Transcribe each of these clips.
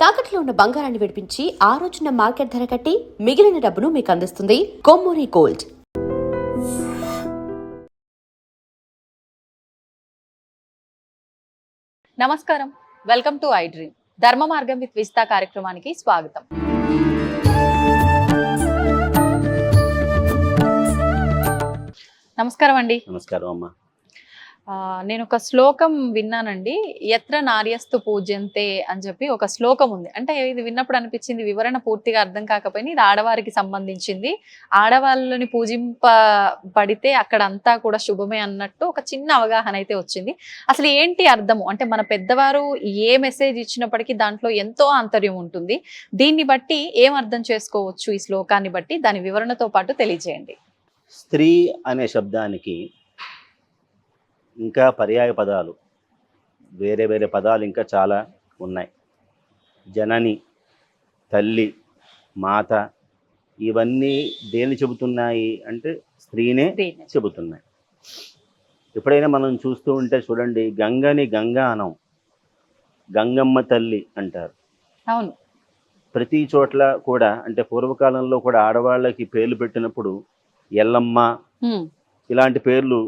తాకట్లో ఉన్న బంగారాన్ని విడిపించి ఆ రోజున మార్కెట్ ధర కట్టి మిగిలిన డబ్బును మీకు అందిస్తుంది కొమ్మూరి గోల్డ్. నమస్కారం, వెల్కమ్ టు ఐ డ్రీమ్. ధర్మ మార్గం విత్ విస్తా కార్యక్రమానికి స్వాగతం. నమస్కారం అండి. నమస్కారం అమ్మా. నేను ఒక శ్లోకం విన్నానండి, ఎత్ర నార్యస్తు పూజ్యంతే అని చెప్పి ఒక శ్లోకం ఉంది. అంటే ఇది విన్నప్పుడు అనిపించింది, వివరణ పూర్తిగా అర్థం కాకపోయినా ఇది ఆడవారికి సంబంధించింది, ఆడవాళ్ళని పూజింపబడితే అక్కడ అంతా కూడా శుభమే అన్నట్టు ఒక చిన్న అవగాహన అయితే వచ్చింది. అసలు ఏంటి అర్థము అంటే, మన పెద్దవారు ఏ మెసేజ్ ఇచ్చినప్పటికీ దాంట్లో ఎంతో ఆంతర్యం ఉంటుంది. దీన్ని బట్టి ఏం అర్థం చేసుకోవచ్చు, ఈ శ్లోకాన్ని బట్టి దాని వివరణతో పాటు తెలియజేయండి. స్త్రీ అనే శబ్దానికి ఇంకా పర్యాయ పదాలు, వేరే వేరే పదాలు ఇంకా చాలా ఉన్నాయి. జనని, తల్లి, మాత, ఇవన్నీ దేన్ని చెబుతున్నాయి అంటే స్త్రీనే చెబుతున్నాయి. ఎప్పుడైనా మనం చూస్తూ ఉంటే చూడండి, గంగని గంగా అనం, గంగమ్మ తల్లి అంటారు. అవును, ప్రతి చోట్ల కూడా, అంటే పూర్వకాలంలో కూడా ఆడవాళ్ళకి పేర్లు పెట్టినప్పుడు ఎల్లమ్మ ఇలాంటి పేర్లు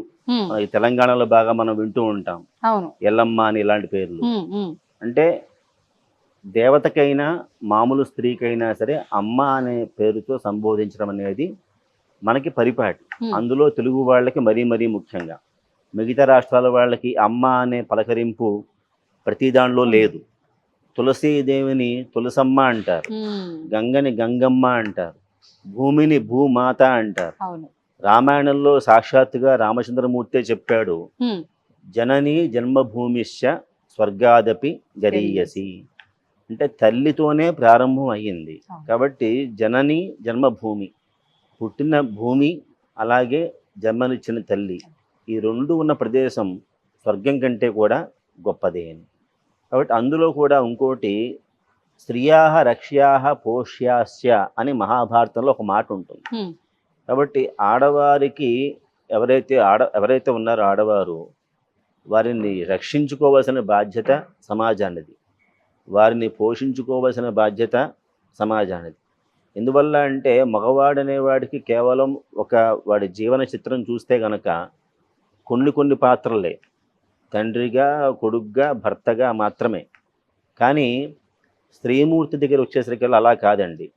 తెలంగాణలో బాగా మనం వింటూ ఉంటాం. ఎల్లమ్మ అని ఇలాంటి పేర్లు. అంటే దేవతకైనా మామూలు స్త్రీకైనా సరే అమ్మ అనే పేరుతో సంబోధించడం అనేది మనకి పరిపాటి. అందులో తెలుగు వాళ్ళకి మరీ మరీ ముఖ్యంగా. మిగతా రాష్ట్రాల వాళ్ళకి అమ్మ అనే పలకరింపు ప్రతి దానిలో లేదు. తులసీదేవిని తులసమ్మ అంటారు, గంగని గంగమ్మ అంటారు, భూమిని భూమాత అంటారు. రామాయణంలో సాక్షాత్తుగా రామచంద్రమూర్తే చెప్పాడు, జనని జన్మభూమిశ్చ స్వర్గాదపి గరీయసి. అంటే తల్లితోనే ప్రారంభం అయ్యింది కాబట్టి జనని జన్మభూమి, పుట్టిన భూమి, అలాగే జన్మనిచ్చిన తల్లి, ఈ రెండు ఉన్న ప్రదేశం స్వర్గం కంటే కూడా గొప్పదే అని. కాబట్టి అందులో కూడా ఇంకోటి, స్త్రియాహ రక్ష్యాహ పోష్యాస్య అని మహాభారతంలో ఒక మాట ఉంటుంది. కాబట్టి ఆడవారికి ఎవరైతే ఉన్నారో ఆడవారు, వారిని రక్షించుకోవాల్సిన బాధ్యత సమాజానిది, వారిని పోషించుకోవాల్సిన బాధ్యత సమాజానిది. ఎందువల్ల అంటే మగవాడనేవాడికి కేవలం వాడి జీవన చిత్రం చూస్తే గనక కొన్ని పాత్రలే, తండ్రిగా, కొడుగ్గా, భర్తగా మాత్రమే. కానీ స్త్రీమూర్తి దగ్గర వచ్చేసరికి అలా కాదండి.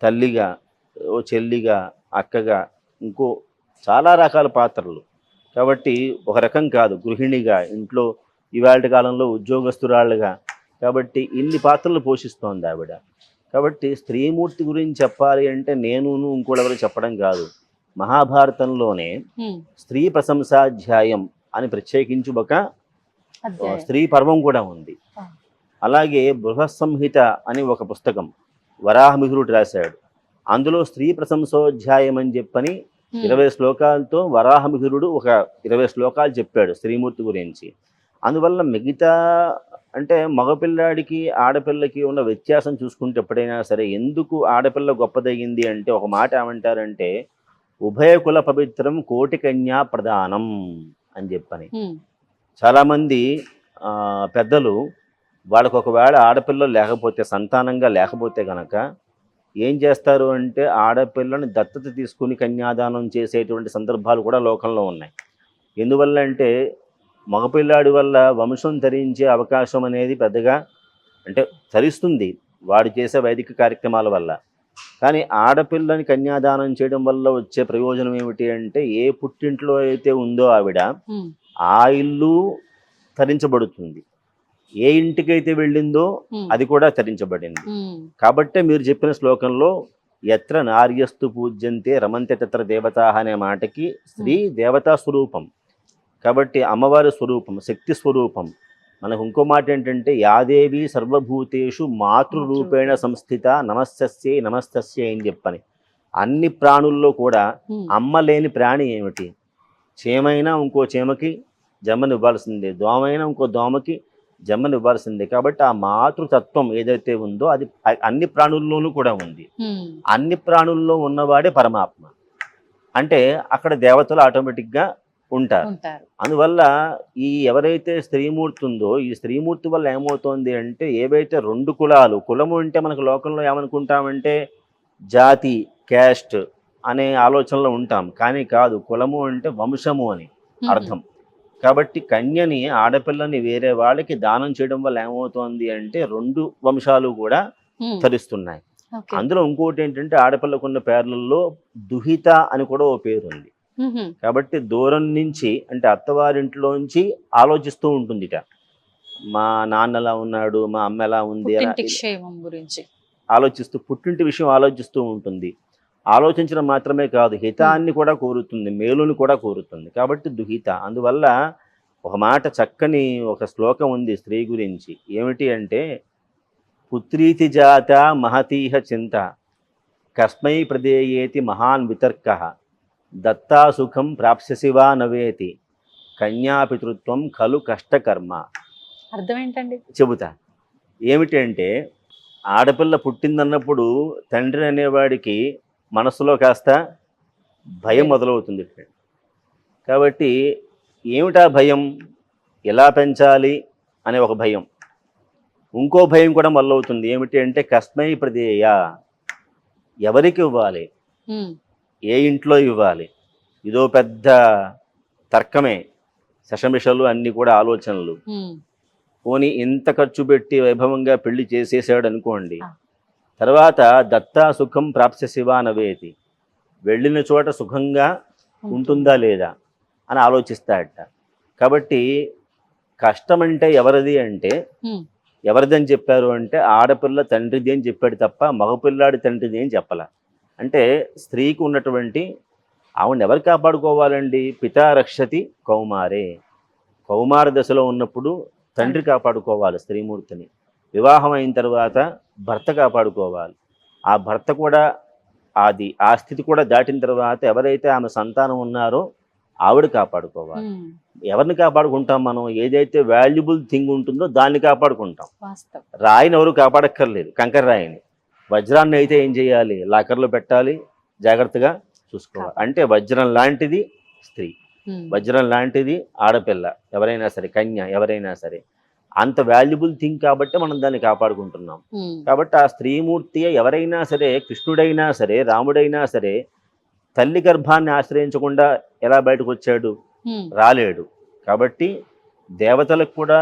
తల్లిగా, ఓ చెల్లిగా, అక్కగా, ఇంకో చాలా రకాల పాత్రలు. కాబట్టి ఒక రకం కాదు, గృహిణిగా, ఇంట్లో ఇవాళ కాలంలో ఉద్యోగస్తురాళ్ళుగా, కాబట్టి ఇన్ని పాత్రలు పోషిస్తోంది ఆవిడ. కాబట్టి స్త్రీమూర్తి గురించి చెప్పాలి అంటే నేను ఇంకోడెవరు చెప్పడం కాదు, మహాభారతంలోనే స్త్రీ ప్రశంసాధ్యాయం అని ప్రత్యేకించి ఒక స్త్రీ పర్వం కూడా ఉంది. అలాగే బృహత్సంహిత అని ఒక పుస్తకం వరాహమిహిరుడు రాశాడు. అందులో స్త్రీ ప్రశంసోధ్యాయం అని చెప్పని 20 శ్లోకాలతో వరాహమిహిరుడు ఒక 20 శ్లోకాలు చెప్పాడు స్త్రీమూర్తి గురించి. అందువల్ల మిగతా అంటే మగపిల్లాడికి ఆడపిల్లకి ఉన్న వ్యత్యాసం చూసుకుంటే ఎప్పుడైనా సరే, ఎందుకు ఆడపిల్ల గొప్పదయ్యింది అంటే ఒక మాట ఏమంటారంటే, ఉభయకుల పవిత్రం కోటి కన్యా ప్రదానం అని చెప్పని. చాలామంది పెద్దలు వాళ్ళకు ఒకవేళ ఆడపిల్లలు లేకపోతే, సంతానంగా లేకపోతే గనక ఏం చేస్తారు అంటే, ఆడపిల్లని దత్తత తీసుకుని కన్యాదానం చేసేటువంటి సందర్భాలు కూడా లోకంలో ఉన్నాయి. ఎందువల్ల అంటే మగపిల్లాడి వల్ల వంశం ధరించే అవకాశం అనేది పెద్దగా, అంటే ధరిస్తుంది వాడు చేసే వైదిక కార్యక్రమాల వల్ల. కానీ ఆడపిల్లని కన్యాదానం చేయడం వల్ల వచ్చే ప్రయోజనం ఏమిటి అంటే, ఏ పుట్టింట్లో అయితే ఉందో ఆవిడ, ఆ ఇల్లు తరించబడుతుంది. ఏ ఇంటికైతే వెళ్ళిందో అది కూడా తరించబడింది. కాబట్టే మీరు చెప్పిన శ్లోకంలో ఎత్ర నార్యస్తు పూజ్యంతే రమంతే తత్ర దేవతా అనే మాటకి స్త్రీ దేవతా స్వరూపం. కాబట్టి అమ్మవారి స్వరూపం, శక్తి స్వరూపం. మనకు ఇంకో మాట ఏంటంటే, యాదేవి సర్వభూతేషు మాతృరూపేణ సంస్థిత నమస్తస్యై నమస్తస్యై అని చెప్పని. అన్ని ప్రాణుల్లో కూడా అమ్మ లేని ప్రాణి ఏమిటి? చీమైనా ఇంకో చీమకి జన్మనివ్వాల్సిందే, దోమైనా ఇంకో దోమకి జన్మనివ్వాల్సిందే. కాబట్టి ఆ మాతృతత్వం ఏదైతే ఉందో అది అన్ని ప్రాణుల్లోనూ కూడా ఉంది. అన్ని ప్రాణుల్లో ఉన్నవాడే పరమాత్మ. అంటే అక్కడ దేవతలు ఆటోమేటిక్గా ఉంటారు. ఉంటారు. అందువల్ల ఈ ఎవరైతే స్త్రీమూర్తి ఉందో ఈ స్త్రీమూర్తి వల్ల ఏమవుతోంది అంటే ఏవైతే రెండు కులము అంటే మనకు లోకంలో ఏమనుకుంటామంటే జాతి, క్యాస్ట్ అనే ఆలోచనలో ఉంటాం. కానీ కాదు, కులము అంటే వంశము అని అర్థం. కాబట్టి కన్యని, ఆడపిల్లని వేరే వాళ్ళకి దానం చేయడం వల్ల ఏమవుతోంది అంటే రెండు వంశాలు కూడా తరిస్తున్నాయి. అందులో ఇంకోటి ఏంటంటే ఆడపిల్లకున్న పేర్లలో దుహిత అని కూడా ఓ పేరు ఉంది. కాబట్టి దూరం నుంచి అంటే అత్తవారింట్లోంచి ఆలోచిస్తూ ఉంటుంది ఇట, మా నాన్న ఎలా ఉన్నాడు, మా అమ్మ ఎలా ఉంది గురించి ఆలోచిస్తూ, పుట్టింటి విషయం ఆలోచిస్తూ ఉంటుంది. ఆలోచించడం మాత్రమే కాదు, హితాన్ని కూడా కోరుతుంది, మేలుని కూడా కోరుతుంది. కాబట్టి దుహిత. అందువల్ల ఒక మాట చక్కని ఒక శ్లోకం ఉంది స్త్రీ గురించి. ఏమిటి అంటే పుత్రీతి జాత మహతీహ చింత కస్మై ప్రదేయేతి మహాన్ వితర్క దత్తా సుఖం ప్రాప్స్యసి వా నవేతి కన్యాపితృత్వం ఖలు కష్టకర్మ. అర్థం ఏంటండి? చెబుతా. ఏమిటంటే ఆడపిల్ల పుట్టిందన్నప్పుడు తండ్రి అనేవాడికి మనసులో కాస్త భయం మొదలవుతుంది. కాబట్టి ఏమిటా భయం? ఎలా పెంచాలి అనే ఒక భయం. ఇంకో భయం కూడా మొదలవుతుంది. ఏమిటి అంటే కస్మై ప్రదేయ, ఎవరికి ఇవ్వాలి, ఏ ఇంట్లో ఇవ్వాలి. ఇదో పెద్ద తర్కమే, శషమిషలు అన్నీ కూడా ఆలోచనలు. పోనీ ఇంత ఖర్చు పెట్టి వైభవంగా పెళ్లి చేసేసాడు అనుకోండి, తర్వాత దత్తా సుఖం ప్రాప్స్యసి వా నవేతి, వెళ్ళిన చోట సుఖంగా ఉంటుందా లేదా అని ఆలోచిస్తాడట. కాబట్టి కష్టం అంటే ఎవరిది అంటే ఎవరిదని చెప్పారు అంటే ఆడపిల్ల తండ్రిది అని చెప్పాడు తప్ప మగపిల్లాడి తండ్రిది అని చెప్పాల. అంటే స్త్రీకి ఉన్నటువంటి ఆవిడని ఎవరు కాపాడుకోవాలండి? పితా రక్షతి కౌమారే. కౌమార దశలో ఉన్నప్పుడు తండ్రి కాపాడుకోవాలి స్త్రీమూర్తిని. వివాహం అయిన తర్వాత భర్త కాపాడుకోవాలి. ఆ భర్త కూడా ఆ స్థితి కూడా దాటిన తర్వాత ఎవరైతే ఆమె సంతానం ఉన్నారో ఆవిడ కాపాడుకోవాలి. ఎవరిని కాపాడుకుంటాం మనం? ఏదైతే వాల్యుబుల్ థింగ్ ఉంటుందో దాన్ని కాపాడుకుంటాం. రాయిని ఎవరు కాపాడక్కర్లేదు, కంకర రాయిని. వజ్రాన్ని అయితే ఏం చేయాలి? లాకర్లో పెట్టాలి, జాగ్రత్తగా చూసుకోవాలి. అంటే వజ్రం లాంటిది స్త్రీ, వజ్రం లాంటిది ఆడపిల్ల, ఎవరైనా సరే, కన్య ఎవరైనా సరే. అంత వాల్యుబుల్ థింగ్ కాబట్టి మనం దాన్ని కాపాడుకుంటున్నాం. కాబట్టి ఆ స్త్రీమూర్తి ఎవరైనా సరే, కృష్ణుడైనా సరే, రాముడైనా సరే, తల్లి గర్భాన్ని ఆశ్రయించకుండా ఎలా బయటకు వచ్చాడు? రాలేడు. కాబట్టి దేవతలకు కూడా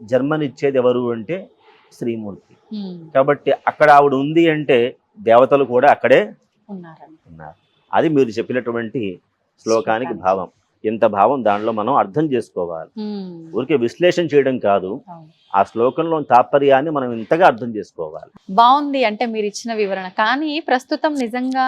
జన్మనిచ్చేది ఎవరు అంటే శ్రీమూర్తి. కాబట్టి అక్కడ ఆవిడ ఉంది అంటే దేవతలు కూడా అక్కడే ఉన్నారు. అది మీరు చెప్పినటువంటి శ్లోకానికి భావం. ఇంత భావం దానిలో మనం అర్థం చేసుకోవాలి. ఊరికే విశ్లేషణ చేయడం కాదు, ఆ శ్లోకంలో తాత్పర్యాన్ని మనం ఇంతగా అర్థం చేసుకోవాలి. బాగుంది అంటే మీరు ఇచ్చిన వివరణ. కానీ ప్రస్తుతం నిజంగా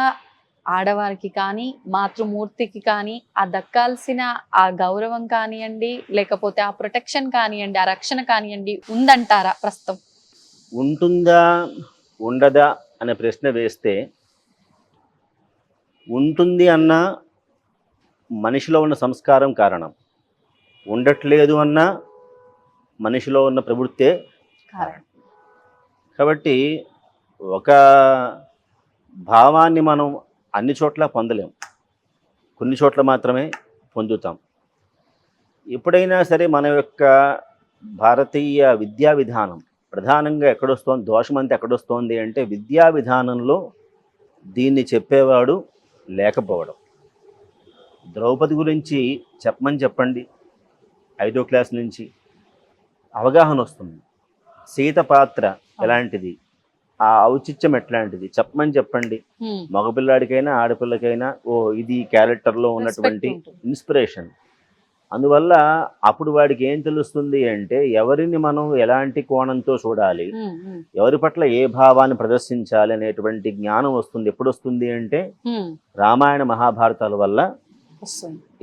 ఆడవారికి కానీ మాతృమూర్తికి కానీ ఆ దక్కాల్సిన ఆ గౌరవం కానివ్వండి, లేకపోతే ఆ ప్రొటెక్షన్ కానివ్వండి, ఆ రక్షణ కానివ్వండి ఉందంటారా ప్రస్తుతం? ఉంటుందా ఉండదా అనే ప్రశ్న వేస్తే, ఉంటుంది అన్నా మనిషిలో ఉన్న సంస్కారం కారణం, ఉండట్లేదు అన్నా మనిషిలో ఉన్న ప్రవృత్తే కారణం. కాబట్టి ఒక భావాన్ని మనం అన్ని చోట్ల పొందలేం, కొన్ని చోట్ల మాత్రమే పొందుతాం. ఎప్పుడైనా సరే మన యొక్క భారతీయ విద్యా విధానం ప్రధానంగా ఎక్కడొస్తోంది, దోషమంతా ఎక్కడొస్తోంది అంటే విద్యా విధానంలో దీన్ని చెప్పేవాడు లేకపోవడం. ద్రౌపది గురించి చెప్పండి, 5వ క్లాస్ నుంచి అవగాహన వస్తుంది. సీత పాత్ర ఎలాంటిది, ఆ ఔచిత్యం ఎట్లాంటిది చెప్పండి. మగపిల్లాడికైనా ఆడపిల్లకైనా ఇది క్యారెక్టర్లో ఉన్నటువంటి ఇన్స్పిరేషన్. అందువల్ల అప్పుడు వాడికి ఏం తెలుస్తుంది అంటే ఎవరిని మనం ఎలాంటి కోణంతో చూడాలి, ఎవరి పట్ల ఏ భావాన్ని ప్రదర్శించాలి అనేటువంటి జ్ఞానం వస్తుంది. ఎప్పుడు వస్తుంది అంటే రామాయణ మహాభారతాల వల్ల,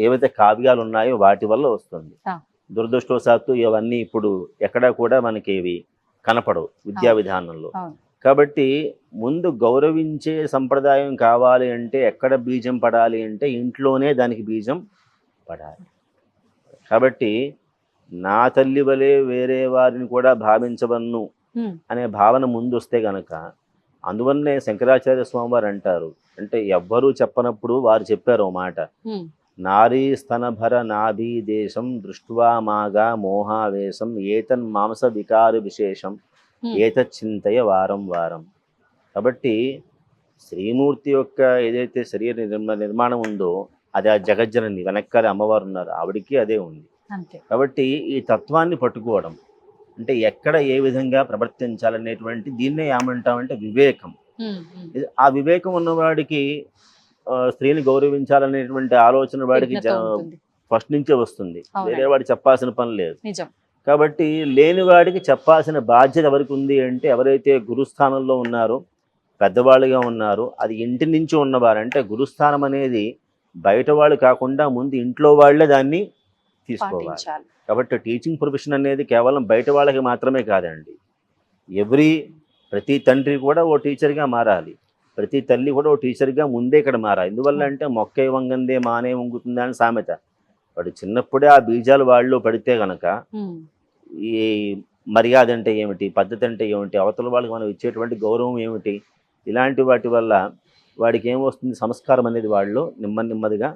ఏవైతే కావ్యాలు ఉన్నాయో వాటి వల్ల వస్తుంది. దురదృష్టవశాత్తు ఇవన్నీ ఇప్పుడు ఎక్కడా కూడా మనకి ఇవి కనపడవు విద్యా విధానంలో. కాబట్టి ముందు గౌరవించే సంప్రదాయం కావాలి అంటే ఎక్కడ బీజం పడాలి అంటే ఇంట్లోనే దానికి బీజం పడాలి. కాబట్టి నా తల్లి వలె వేరే వారిని కూడా భావించవన్ను అనే భావన ముందు వస్తే గనక, అందువల్లనే శంకరాచార్య స్వామి వారు అంటారు, అంటే ఎవ్వరూ చెప్పనప్పుడు వారు చెప్పారు ఓ మాట, నారీ స్తనభర నాభీ దేశం దృష్ట్వా మాగా మోహావేశం ఏతన్ మాంస వికార విశేషం ఏతచ్చింతయ వారం వారం. కాబట్టి శ్రీమూర్తి యొక్క ఏదైతే శరీర నిర్మాణం ఉందో అది ఆ జగజ్జనని, వెనకాల అమ్మవారు ఉన్నారు, ఆవిడికి అదే ఉంది. అంతే. కాబట్టి ఈ తత్వాన్ని పట్టుకోవడం అంటే ఎక్కడ ఏ విధంగా ప్రవర్తించాలనేటువంటి దీన్నే ఏమంటామంటే వివేకం. ఆ వివేకం ఉన్నవాడికి స్త్రీని గౌరవించాలనేటువంటి ఆలోచన వాడికి ఫస్ట్ నుంచే వస్తుంది, వేరే వాడు చెప్పాల్సిన పని లేదు. కాబట్టి లేని వాడికి చెప్పాల్సిన బాధ్యత ఎవరికి ఉంది అంటే ఎవరైతే గురుస్థానంలో ఉన్నారో, పెద్దవాళ్ళుగా ఉన్నారో, అది ఇంటి నుంచి ఉన్నవారు. అంటే గురుస్థానం అనేది బయట వాళ్ళు కాకుండా ముందు ఇంట్లో వాళ్ళే దాన్ని తీసుకోవాలి. కాబట్టి టీచింగ్ ప్రొఫెషన్ అనేది కేవలం బయట వాళ్ళకి మాత్రమే కాదండి. ప్రతి తండ్రి కూడా ఓ టీచర్గా మారాలి, ప్రతి తల్లి కూడా ఓ టీచర్గా ముందే ఇక్కడ మారాలి. ఎందువల్ల అంటే మొక్కే వంగందే మానే వంగుతుందా అని సామెత. వాడు చిన్నప్పుడే ఆ బీజాలు వాళ్ళు పడితే గనక ఈ మర్యాద అంటే ఏమిటి, పద్ధతి అంటే ఏమిటి, అవతల వాళ్ళకి మనం ఇచ్చేటువంటి గౌరవం ఏమిటి, ఇలాంటి వాటి వల్ల వాడికి ఏమొస్తుంది, సంస్కారం అనేది వాళ్ళు నెమ్మదిగా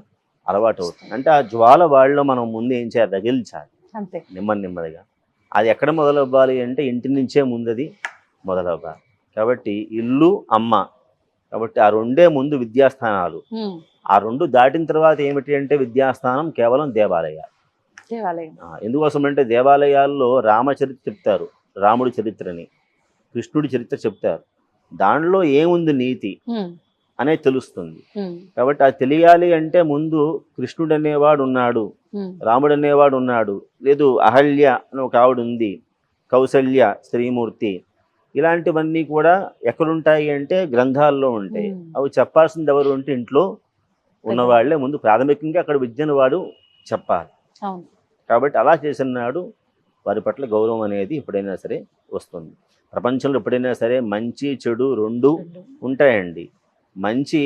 అలవాటు అవుతుంది. అంటే ఆ జ్వాల వాళ్ళలో మనం ముందు ఏం చేయాలి, రగిల్చాలి నెమ్మదిగా. అది ఎక్కడ మొదలవ్వాలి అంటే ఇంటి నుంచే ముందది మొదలవ్వాలి. కాబట్టి ఇల్లు అమ్మ, కాబట్టి ఆ రెండే ముందు విద్యాస్థానాలు. ఆ రెండు దాటిన తర్వాత ఏమిటి అంటే విద్యాస్థానం కేవలం దేవాలయాలు. ఎందుకోసం అంటే దేవాలయాల్లో రామచరిత్ర చెప్తారు, రాముడి చరిత్రని, కృష్ణుడి చరిత్ర చెప్తారు. దానిలో ఏముంది నీతి అనేది తెలుస్తుంది. కాబట్టి అది తెలియాలి అంటే ముందు కృష్ణుడు అనేవాడు ఉన్నాడు, రాముడు అనేవాడు ఉన్నాడు, లేదు అహల్య అని ఒక ఆవిడ ఉంది, కౌసల్య శ్రీమూర్తి, ఇలాంటివన్నీ కూడా ఎక్కడుంటాయి అంటే గ్రంథాల్లో ఉంటాయి. అవి చెప్పాల్సింది ఎవరు అంటే ఇంట్లో ఉన్నవాళ్లే ముందు ప్రాథమికంగా అక్కడ విద్యను వాడు చెప్పాలి. కాబట్టి అలా చేసిన నాడు వారి పట్ల గౌరవం అనేది ఎప్పుడైనా సరే వస్తుంది. ప్రపంచంలో ఎప్పుడైనా సరే మంచి చెడు రెండు ఉంటాయండి. మంచి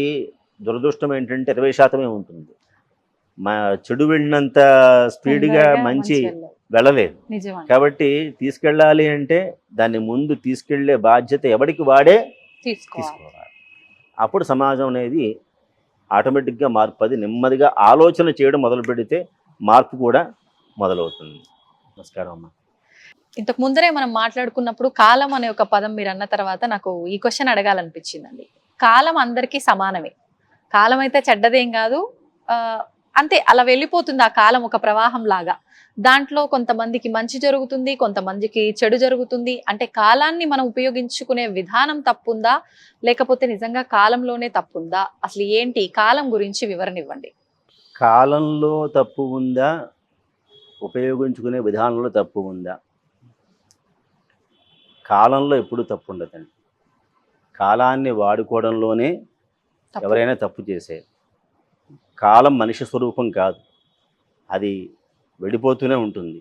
దురదృష్టం ఏంటంటే 20% ఉంటుంది. చెడు వెళ్ళినంత స్పీడ్గా మంచి వెళ్ళలేదు. కాబట్టి తీసుకెళ్ళాలి అంటే దాన్ని ముందు తీసుకెళ్లే బాధ్యత ఎవరికి వాడే తీసుకోవాలి. అప్పుడు సమాజం అనేది ఆటోమేటిక్గా మార్పు, అది నెమ్మదిగా ఆలోచన చేయడం మొదలు పెడితే మార్పు కూడా మొదలవుతుంది. నమస్కారం అమ్మా. ఇంతకు ముందరే మనం మాట్లాడుకున్నప్పుడు కాలం అనే ఒక పదం మీరు అన్న తర్వాత నాకు ఈ క్వశ్చన్ అడగాలనిపించిందండి. కాలం అందరికీ సమానమే, కాలం అయితే చెడ్డదేం కాదు, అంతే అలా వెళ్ళిపోతుంది ఆ కాలం ఒక ప్రవాహం లాగా. దాంట్లో కొంతమందికి మంచి జరుగుతుంది, కొంతమందికి చెడు జరుగుతుంది. అంటే కాలాన్ని మనం ఉపయోగించుకునే విధానం తప్పుందా, లేకపోతే నిజంగా కాలంలోనే తప్పుందా? అసలు ఏంటి కాలం గురించి వివరణ ఇవ్వండి. కాలంలో తప్పు ఉందా, ఉపయోగించుకునే విధానంలో తప్పు ఉందా? కాలంలో ఎప్పుడు తప్పు ఉండదండి. కాలాన్ని వాడుకోవడంలోనే ఎవరైనా తప్పు చేసేది. కాలం మనిషి స్వరూపం కాదు, అది వెళ్ళిపోతూనే ఉంటుంది.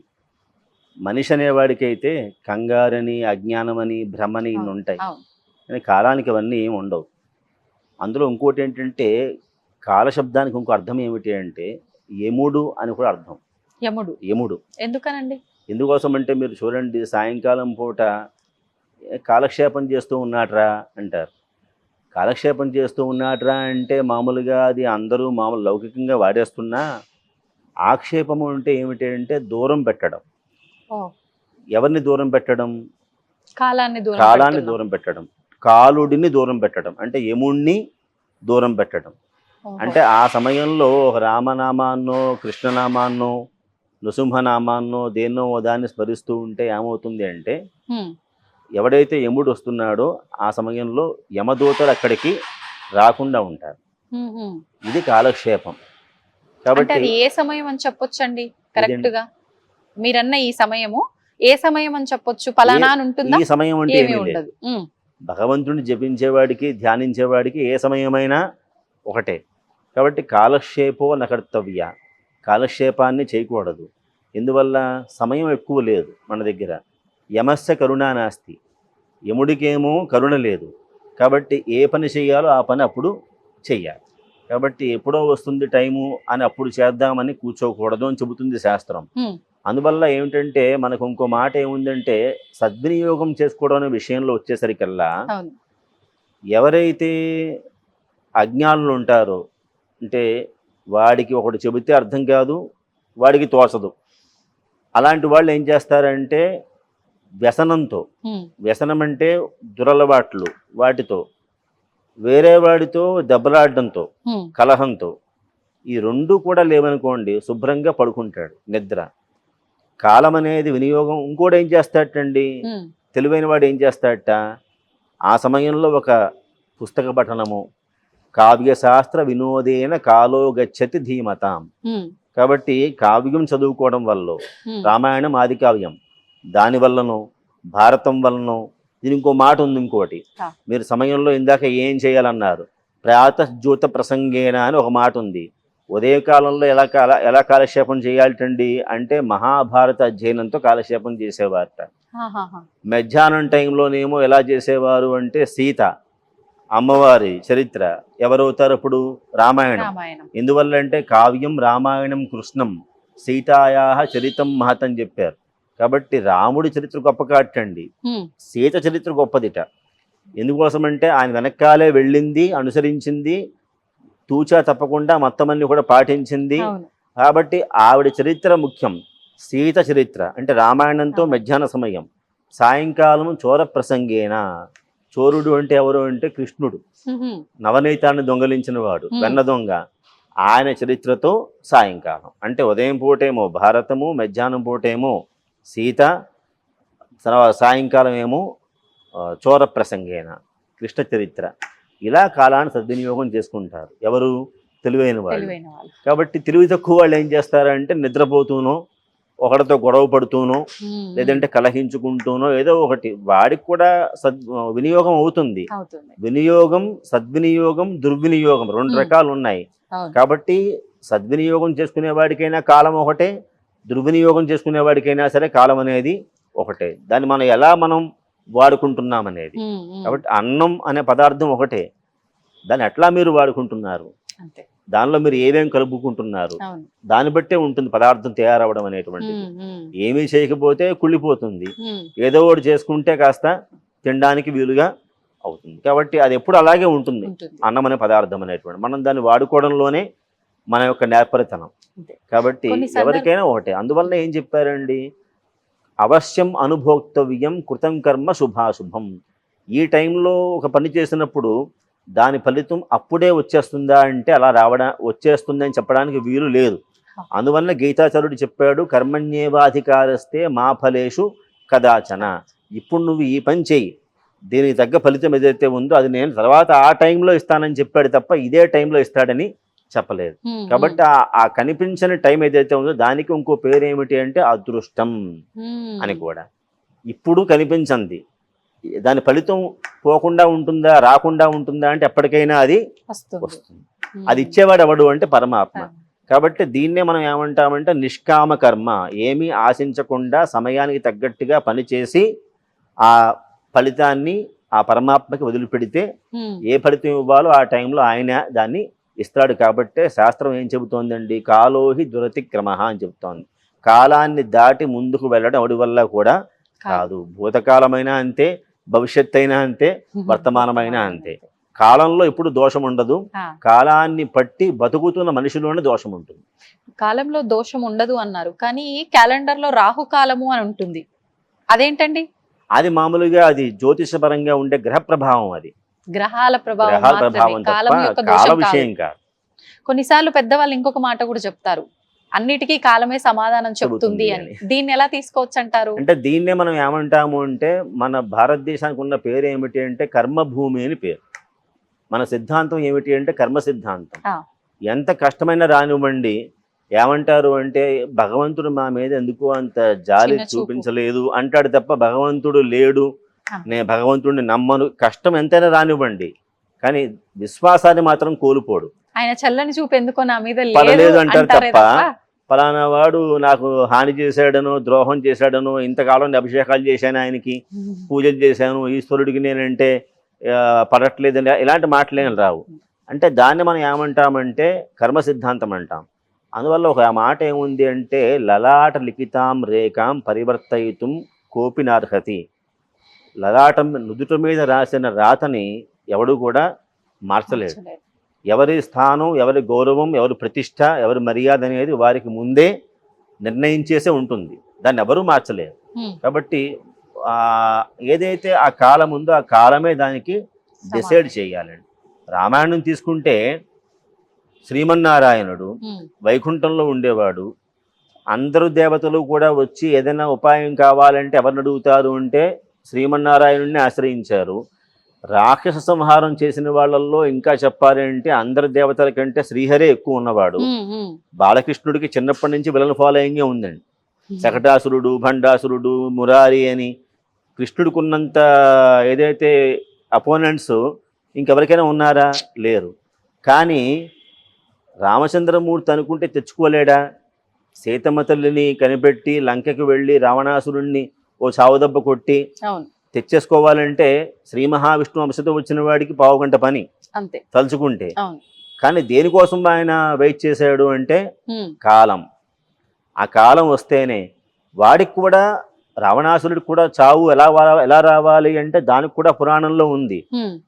మనిషి అనేవాడికైతే కంగారని, అజ్ఞానమని, భ్రమని ఇన్ని ఉంటాయి, కానీ కాలానికి అవన్నీ ఏమి ఉండవు. అందులో ఇంకోటి ఏంటంటే కాలశబ్దానికి ఇంకో అర్థం ఏమిటి అంటే యముడు అని కూడా అర్థం. యముడు ఎందుకనండి? ఎందుకోసం అంటే మీరు చూడండి, సాయంకాలం పూట కాలక్షేపం చేస్తూ ఉన్నాడ్రా అంటారు. కాలక్షేపం చేస్తూ ఉన్నాడ్రా అంటే మామూలుగా అది అందరూ మామూలు లౌకికంగా వాడేస్తున్నా, ఆక్షేపము అంటే ఏమిటి అంటే దూరం పెట్టడం. ఎవరిని దూరం పెట్టడం? కాలాన్ని దూరం పెట్టడం, కాలుడిని దూరం పెట్టడం, అంటే యముణ్ణి దూరం పెట్టడం. అంటే ఆ సమయంలో ఒక రామనామాన్నో, కృష్ణనామాన్నో, నృసింహనామాన్నో, దేన్నో దాన్ని స్మరిస్తూ ఉంటే ఏమవుతుంది అంటే ఎవడైతే యముడు వస్తున్నాడో ఆ సమయంలో యమదూతలు అక్కడికి రాకుండా ఉంటారు. ఇది కాలక్షేపం. కాబట్టి ఏ సమయం అని చెప్పొచ్చండి కరెక్ట్ గా? మీరన్న ఈ సమయము ఏ సమయం అని చెప్పొచ్చు? పలానా ఉంటుందా? ఈ సమయం అంటే ఏమీ లేదు. భగవంతుడిని జపించేవాడికి, ధ్యానించేవాడికి ఏ సమయమైనా ఒకటే. కాబట్టి కాలక్షేపో నకర్తవ్య, కాలక్షేపాన్ని చేయకూడదు. ఎందువల్ల? సమయం ఎక్కువ లేదు మన దగ్గర. యమస్య కరుణా నాస్తి, యముడికేమో కరుణ లేదు. కాబట్టి ఏ పని చేయాలో ఆ పని అప్పుడు చెయ్యాలి. కాబట్టి ఎప్పుడో వస్తుంది టైము అని అప్పుడు చేద్దామని కూర్చోకూడదు అని చెబుతుంది శాస్త్రం. అందువల్ల ఏమిటంటే మనకు ఇంకో మాట ఏముందంటే సద్వినియోగం చేసుకోవడం అనే విషయంలో వచ్చేసరికల్లా ఎవరైతే అజ్ఞానులు ఉంటారో, అంటే వాడికి ఒకటి చెబితే అర్థం కాదు, వాడికి తోచదు. అలాంటి వాళ్ళు ఏం చేస్తారంటే వ్యసనంతో, వ్యసనం అంటే దురలవాట్లు, వాటితో వేరే వాడితో దెబ్బలాడడంతో, కలహంతో, ఈ రెండు కూడా లేవనుకోండి శుభ్రంగా పడుకుంటాడు నిద్ర. కాలం అనేది వినియోగం. ఇంకోటి ఏం చేస్తాడటండి, తెలివైన వాడు ఏం చేస్తాడట, ఆ సమయంలో ఒక పుస్తక పఠనము, కావ్యశాస్త్ర వినోదేన కాలో గచ్చతి ధీమతాం. కాబట్టి కావ్యం చదువుకోవడం వల్ల, రామాయణం ఆది కావ్యం, దానివల్లనో భారతం వల్లనో, దీని ఇంకో మాట ఉంది, ఇంకోటి మీరు సమయంలో ఇందాక ఏం చేయాలన్నారు, ప్రాతఃజ్యోత ప్రసంగేన అని ఒక మాట ఉంది. ఉదయకాలంలో ఎలా కాలక్షేపం చేయాలటండి అంటే మహాభారత అధ్యయనంతో కాలక్షేపం చేసేవారట. మధ్యాహ్నం టైంలోనేమో ఎలా చేసేవారు అంటే సీత అమ్మవారి చరిత్ర ఎవరవుతారు అప్పుడు, రామాయణం. ఎందువల్ల అంటే కావ్యం రామాయణం కృష్ణం సీతాయా చరితం మహత్ అని చెప్పారు. కాబట్టి రాముడి చరిత్ర గొప్ప కాటండి, సీత చరిత్ర గొప్పదిట. ఎందుకోసమంటే ఆయన వెనకాలే వెళ్ళింది, అనుసరించింది, తూచా తప్పకుండా మొత్తం అన్ని కూడా పాటించింది. కాబట్టి ఆవిడ చరిత్ర ముఖ్యం. సీత చరిత్ర అంటే రామాయణంతో మధ్యాహ్న సమయం, సాయంకాలం చోర ప్రసంగేన. చోరుడు అంటే ఎవరు అంటే కృష్ణుడు, నవనీతాన్ని దొంగలించిన వాడు, వెన్న దొంగ. ఆయన చరిత్రతో సాయంకాలం అంటే ఉదయం పూటేమో భారతము, మధ్యాహ్నం పూటేమో సీత, సాయంకాలం ఏమో చోర ప్రసంగేన కృష్ణ చరిత్ర. ఇలా కాలాన్ని సద్వినియోగం చేసుకుంటారు ఎవరు, తెలివైన వాళ్ళు. కాబట్టి తెలివి తక్కువ వాళ్ళు ఏం చేస్తారంటే నిద్రపోతూనో, ఒకరితో గొడవ పడుతూనో, లేదంటే కలహించుకుంటూనో ఏదో ఒకటి, వాడికి కూడా వినియోగం అవుతుంది. వినియోగం, సద్వినియోగం, దుర్వినియోగం రెండు రకాలు ఉన్నాయి. కాబట్టి సద్వినియోగం చేసుకునే వాడికైనా కాలం ఒకటే, దుర్వినియోగం చేసుకునే వాడికైనా సరే కాలం అనేది ఒకటే. దాన్ని మనం వాడుకుంటున్నాం అనేది. కాబట్టి అన్నం అనే పదార్థం ఒకటే, దాన్ని ఎట్లా మీరు వాడుకుంటున్నారు, దానిలో మీరు ఏమేమి కలుపుకుంటున్నారు, దాన్ని బట్టే ఉంటుంది పదార్థం తయారవడం అనేటువంటిది. ఏమీ చేయకపోతే కుళ్ళిపోతుంది, ఏదో ఒకటి చేసుకుంటే కాస్త తినడానికి వీలుగా అవుతుంది. కాబట్టి అది ఎప్పుడు అలాగే ఉంటుంది అన్నం అనే పదార్థం అనేటువంటి. మనం దాన్ని వాడుకోవడంలోనే మన యొక్క నేర్పరితనం. కాబట్టి ఎవరికైనా ఒకటే. అందువల్ల ఏం చెప్పారండి, అవశ్యం అనుభోక్తవ్యం కృతం కర్మ శుభాశుభం. ఈ టైంలో ఒక పని చేసినప్పుడు దాని ఫలితం అప్పుడే వచ్చేస్తుందా అంటే అలా వచ్చేస్తుందని చెప్పడానికి వీలు లేదు. అందువల్ల గీతాచార్యుడు చెప్పాడు, కర్మణ్యేవాధికారస్తే మా ఫలేషు కదాచన. ఇప్పుడు నువ్వు ఈ పని చెయ్యి, దీనికి తగ్గ ఫలితం ఏదైతే ఉందో అది నేను తర్వాత ఆ టైంలో ఇస్తానని చెప్పాడు తప్ప ఇదే టైంలో ఇస్తాడని చెప్పలేదు. కాబట్టి ఆ కనిపించని టైం ఏదైతే ఉందో దానికి ఇంకో పేరు ఏమిటి అంటే అదృష్టం అని కూడా. ఇప్పుడు కనిపించింది, దాని ఫలితం పోకుండా ఉంటుందా రాకుండా ఉంటుందా అంటే ఎప్పటికైనా అది వస్తుంది. అది ఇచ్చేవాడు ఎవడు అంటే పరమాత్మ. కాబట్టి దీన్నే మనం ఏమంటామంటే నిష్కామ కర్మ. ఏమీ ఆశించకుండా సమయానికి తగ్గట్టుగా పనిచేసి ఆ ఫలితాన్ని ఆ పరమాత్మకి వదిలిపెడితే ఏ ఫలితం ఇవ్వాలో ఆ టైంలో ఆయన దాన్ని ఇస్తాడు. కాబట్టే శాస్త్రం ఏం చెబుతోందండి, కాలోహి దురతిక్రమ అని చెబుతోంది. కాలాన్ని దాటి ముందుకు వెళ్ళడం ఎవడి వల్ల కూడా కాదు. భూతకాలమైనా అంతే, భవిష్యత్ అయినా అంతే, వర్తమానమైనా అంతే. కాలంలో ఎప్పుడు దోషం ఉండదు, కాలాన్ని పట్టి బతుకుతున్న మనిషిలోనే దోషం ఉంటుంది. కాలంలో దోషం ఉండదు అన్నారు, కానీ క్యాలెండర్ లో రాహుకాలము అని ఉంటుంది, అదేంటండి? అది మామూలుగా అది జ్యోతిషపరంగా ఉండే గ్రహ ప్రభావం, అది గ్రహాల ప్రభావం కాల విషయం కాదు. కొన్నిసార్లు పెద్దవాళ్ళు ఇంకొక మాట కూడా చెప్తారు, అన్నిటికీ కాలమే సమాధానం చెబుతుంది అని. దీన్ని ఎలా తీసుకోవచ్చు అంటారు? అంటే దీన్నే మనం ఏమంటాము అంటే మన భారతదేశానికి ఉన్న పేరు ఏమిటి అంటే కర్మభూమి అని పేరు. మన సిద్ధాంతం ఏమిటి అంటే కర్మ సిద్ధాంతం. ఎంత కష్టమైన రానివ్వండి, ఏమంటారు అంటే భగవంతుడు మా మీద ఎందుకు అంత జాలి చూపించలేదు అంటాడు తప్ప భగవంతుడు లేడు, నేను భగవంతుడిని నమ్మను. కష్టం ఎంతైనా రానివ్వండి, కానీ విశ్వాసాన్ని మాత్రం కోల్పోడు. ఆయన చల్లని చూపు ఎందుకో నా మీద పడలేదు అంటారు తప్ప ఫలానా వాడు నాకు హాని చేశాడనో ద్రోహం చేశాడనో, ఇంతకాలం అభిషేకాలు చేశాను, ఆయనకి పూజలు చేశాను, ఈశ్వరుడికి నేనంటే పడట్లేదని ఇలాంటి మాటలేం రావు. అంటే దాన్ని మనం ఏమంటామంటే కర్మ సిద్ధాంతం అంటాం. అందువల్ల ఒక మాట ఏముంది అంటే లలాట లిఖితాం రేఖాం పరివర్తయితుం కోపి నార్హతి. లలాటం నుదుట మీద రాసిన రాతని ఎవడు కూడా మార్చలేడు. ఎవరి స్థానం, ఎవరి గౌరవం, ఎవరి ప్రతిష్ట, ఎవరి మర్యాద అనేది వారికి ముందే నిర్ణయించేసే ఉంటుంది. దాన్ని ఎవరూ మార్చలేరు. కాబట్టి ఏదైతే ఆ కాలం ఉందో ఆ కాలమే దానికి డిసైడ్ చేయాలండి. రామాయణం తీసుకుంటే శ్రీమన్నారాయణుడు వైకుంఠంలో ఉండేవాడు. అందరూ దేవతలు కూడా వచ్చి ఏదైనా ఉపాయం కావాలంటే ఎవరిని అడుగుతారు అంటే శ్రీమన్నారాయణుడిని ఆశ్రయించారు. రాక్షస సంహారం చేసిన వాళ్ళల్లో ఇంకా చెప్పాలి అంటే అందరి దేవతల కంటే శ్రీహరే ఎక్కువ ఉన్నవాడు. బాలకృష్ణుడికి చిన్నప్పటి నుంచి విలన్ ఫాలోయింగే ఉందండి. శకటాసురుడు, భండాసురుడు, మురారి అని కృష్ణుడికి ఉన్నంత ఏదైతే అపోనెంట్స్ ఇంకెవరికైనా ఉన్నారా? లేరు. కానీ రామచంద్రమూర్తి అనుకుంటే తెచ్చుకోలేడా? సీతమ్మ తల్లిని కనిపెట్టి లంకకి వెళ్ళి రావణాసురుణ్ణి ఓ చావుదెబ్బ కొట్టి తెచ్చేసుకోవాలంటే శ్రీ మహావిష్ణు అంశతో వచ్చిన వాడికి పావుగంట పని అంతే తలుచుకుంటే. కానీ దేనికోసం ఆయన వెయిట్ చేశాడు అంటే కాలం. ఆ కాలం వస్తేనే వాడికి కూడా, రావణాసురుడికి కూడా చావు ఎలా రావాలి అంటే దానికి కూడా పురాణంలో ఉంది.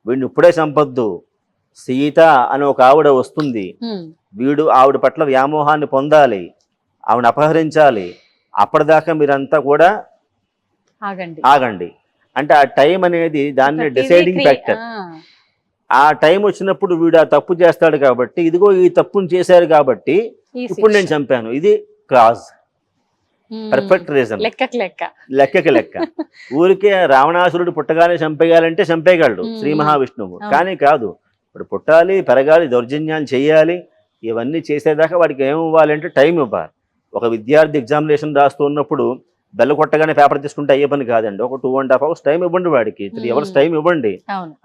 వీడిని ఇప్పుడే చంపొద్దు, సీత అని ఒక ఆవిడ వస్తుంది, వీడు ఆవిడ పట్ల వ్యామోహాన్ని పొందాలి, ఆవిడ అపహరించాలి, అప్పటిదాకా మీరంతా కూడా ఆగండి అంటే ఆ టైం అనేది దాన్ని డిసైడింగ్ ఫ్యాక్టర్. ఆ టైం వచ్చినప్పుడు వీడు ఆ తప్పు చేస్తాడు కాబట్టి, ఇదిగో ఈ తప్పును చేశారు కాబట్టి ఇప్పుడు నేను చంపాను, ఇది క్లాజ్, పర్ఫెక్ట్ రీజన్, లెక్కకి లెక్క. ఊరికే రావణాసురుడు పుట్టగానే చంపేయాలంటే చంపేయగలడు శ్రీ మహావిష్ణువు, కానీ కాదు. ఇప్పుడు పుట్టాలి, పెరగాలి, దౌర్జన్యాలు చేయాలి, ఇవన్నీ చేసేదాకా వాడికి ఏమివ్వాలంటే టైం ఇవ్వాలి. ఒక విద్యార్థి ఎగ్జామినేషన్ రాస్తూ ఉన్నప్పుడు బెల్ల కొట్టగానే పేపర్ తీసుకుంటే అయ్యే పని కాదండి. ఒక 2.5 hours టైం ఇవ్వండి, వాడికి 3 hours టైం ఇవ్వండి.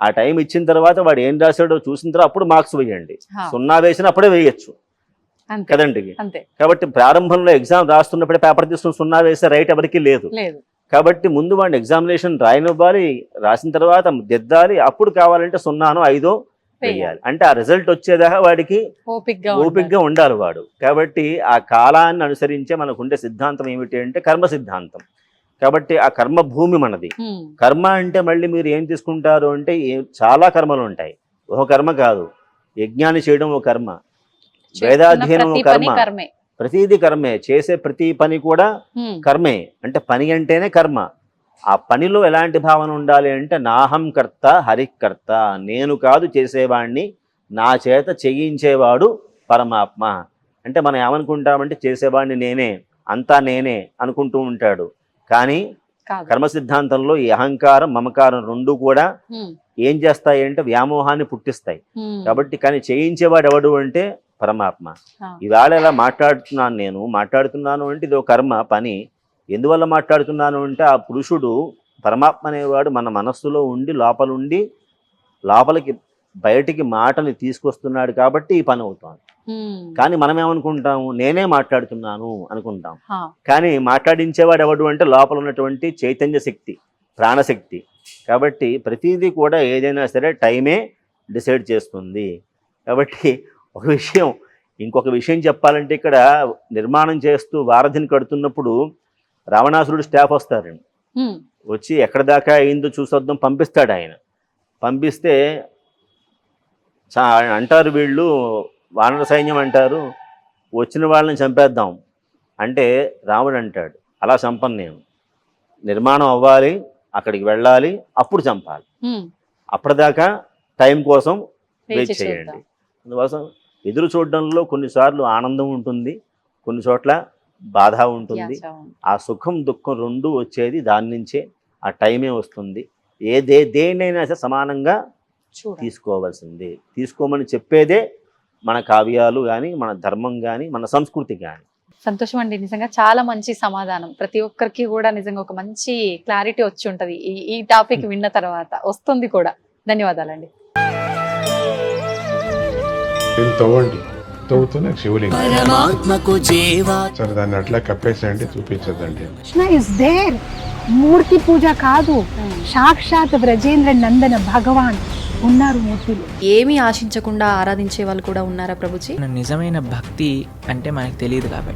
ఆ టైం ఇచ్చిన తర్వాత వాడు ఏం రాశాడో చూసిన తర్వాత అప్పుడు మార్క్స్ వేయండి. 0 వేసినా అప్పుడే వేయచ్చు కదండి. కాబట్టి ప్రారంభంలో ఎగ్జామ్ రాస్తున్నప్పుడే పేపర్ తీసుకుని 0 వేసే రైట్ ఎవరికి లేదు. కాబట్టి ముందు వాడిని ఎగ్జామినేషన్ రాయనివ్వాలి, రాసిన తర్వాత దిద్దాలి, అప్పుడు కావాలంటే 0నో 5 వేయాలి. అంటే ఆ రిజల్ట్ వచ్చేదాకా వాడికి ఓపికగా ఉండాలి వాడు. కాబట్టి ఆ కాలాన్ని అనుసరించే మనకు ఉండే సిద్ధాంతం ఏమిటి అంటే కర్మ సిద్ధాంతం. కాబట్టి ఆ కర్మ భూమి మనది. కర్మ అంటే మళ్ళీ మీరు ఏం తీసుకుంటారు అంటే చాలా కర్మలు ఉంటాయి, ఒక కర్మ కాదు. యజ్ఞాన్ని చేయడం ఒక కర్మ, వేదాధ్యయనం ఒక కర్మ, ప్రతిదీ కర్మే. చేసే ప్రతి పని కూడా కర్మే. అంటే పని అంటేనే కర్మ. ఆ పనిలో ఎలాంటి భావన ఉండాలి అంటే నాహం కర్త హరికర్త, నేను కాదు చేసేవాడిని, నా చేత చేయించేవాడు పరమాత్మ. అంటే మనం ఏమనుకుంటామంటే చేసేవాడిని నేనే, అంతా నేనే అనుకుంటూ ఉంటాడు. కానీ కర్మ సిద్ధాంతంలో ఈ అహంకారం, మమకారం రెండు కూడా ఏం చేస్తాయి అంటే వ్యామోహాన్ని పుట్టిస్తాయి. కాబట్టి కానీ చేయించేవాడు ఎవడు అంటే పరమాత్మ. ఇవాళ ఎలా మాట్లాడుతున్నాను అంటే ఇది ఒక కర్మ, పని. ఎందువల్ల మాట్లాడుతున్నాను అంటే ఆ పురుషుడు పరమాత్మ అనేవాడు మన మనస్సులో ఉండి లోపలికి బయటికి మాటని తీసుకొస్తున్నాడు కాబట్టి ఈ పని అవుతుంది. కానీ మనం ఏమనుకుంటాము, నేనే మాట్లాడుతున్నాను అనుకుంటాం. కానీ మాట్లాడించేవాడు ఎవడు అంటే లోపల ఉన్నటువంటి చైతన్య శక్తి, ప్రాణశక్తి. కాబట్టి ప్రతిదీ కూడా ఏదైనా సరే టైమే డిసైడ్ చేస్తుంది. కాబట్టి ఇంకొక విషయం చెప్పాలంటే ఇక్కడ నిర్మాణం చేస్తూ వారధిని కడుతున్నప్పుడు రావణాసురుడు స్టాఫ్ వస్తారండి, వచ్చి ఎక్కడ దాకా అయిందో చూసొద్దాం పంపిస్తాడు ఆయన. పంపిస్తే అంటారు వీళ్ళు వానర సైన్యం అంటారు, వచ్చిన వాళ్ళని చంపేద్దాం అంటే రాముడు అంటాడు అలా చంపను నేను, నిర్మాణం అవ్వాలి, అక్కడికి వెళ్ళాలి, అప్పుడు చంపాలి. అప్పటిదాకా టైం కోసం వెయిట్ చేయండి. అందుకోసం ఎదురు చూడడంలో కొన్నిసార్లు ఆనందం ఉంటుంది, కొన్ని చోట్ల బాధ ఉంటుంది. ఆ సుఖం దుఃఖం రెండు వచ్చేది దాని నుంచే, ఆ టైమే వస్తుంది. దేన్నైనా సరే సమానంగా తీసుకోవాల్సిందే. తీసుకోమని చెప్పేదే మన కావ్యాలు కానీ, మన ధర్మం కానీ, మన సంస్కృతి కానీ. సంతోషం అండి, నిజంగా చాలా మంచి సమాధానం. ప్రతి ఒక్కరికి కూడా నిజంగా ఒక మంచి క్లారిటీ వచ్చి ఉంటది ఈ టాపిక్ విన్న తర్వాత, వస్తుంది కూడా. ధన్యవాదాలండి. తవ్వుతూనే శివలింగం సరే దాన్ని అట్లా కప్పేసేయండి, చూపించదండి. కృష్ణ ఇస్ దేర్, మూర్తి పూజ కాదు, సాక్షాత్ బ్రజేంద్ర నందన భగవాన్ ఉన్నారు మూర్తిలో. ఏమీ ఆశించకుండా ఆరాధించే వాళ్ళు కూడా ఉన్నారా ప్రభుజీ? నిజమైన భక్తి అంటే మనకు తెలియదు కాబట్టి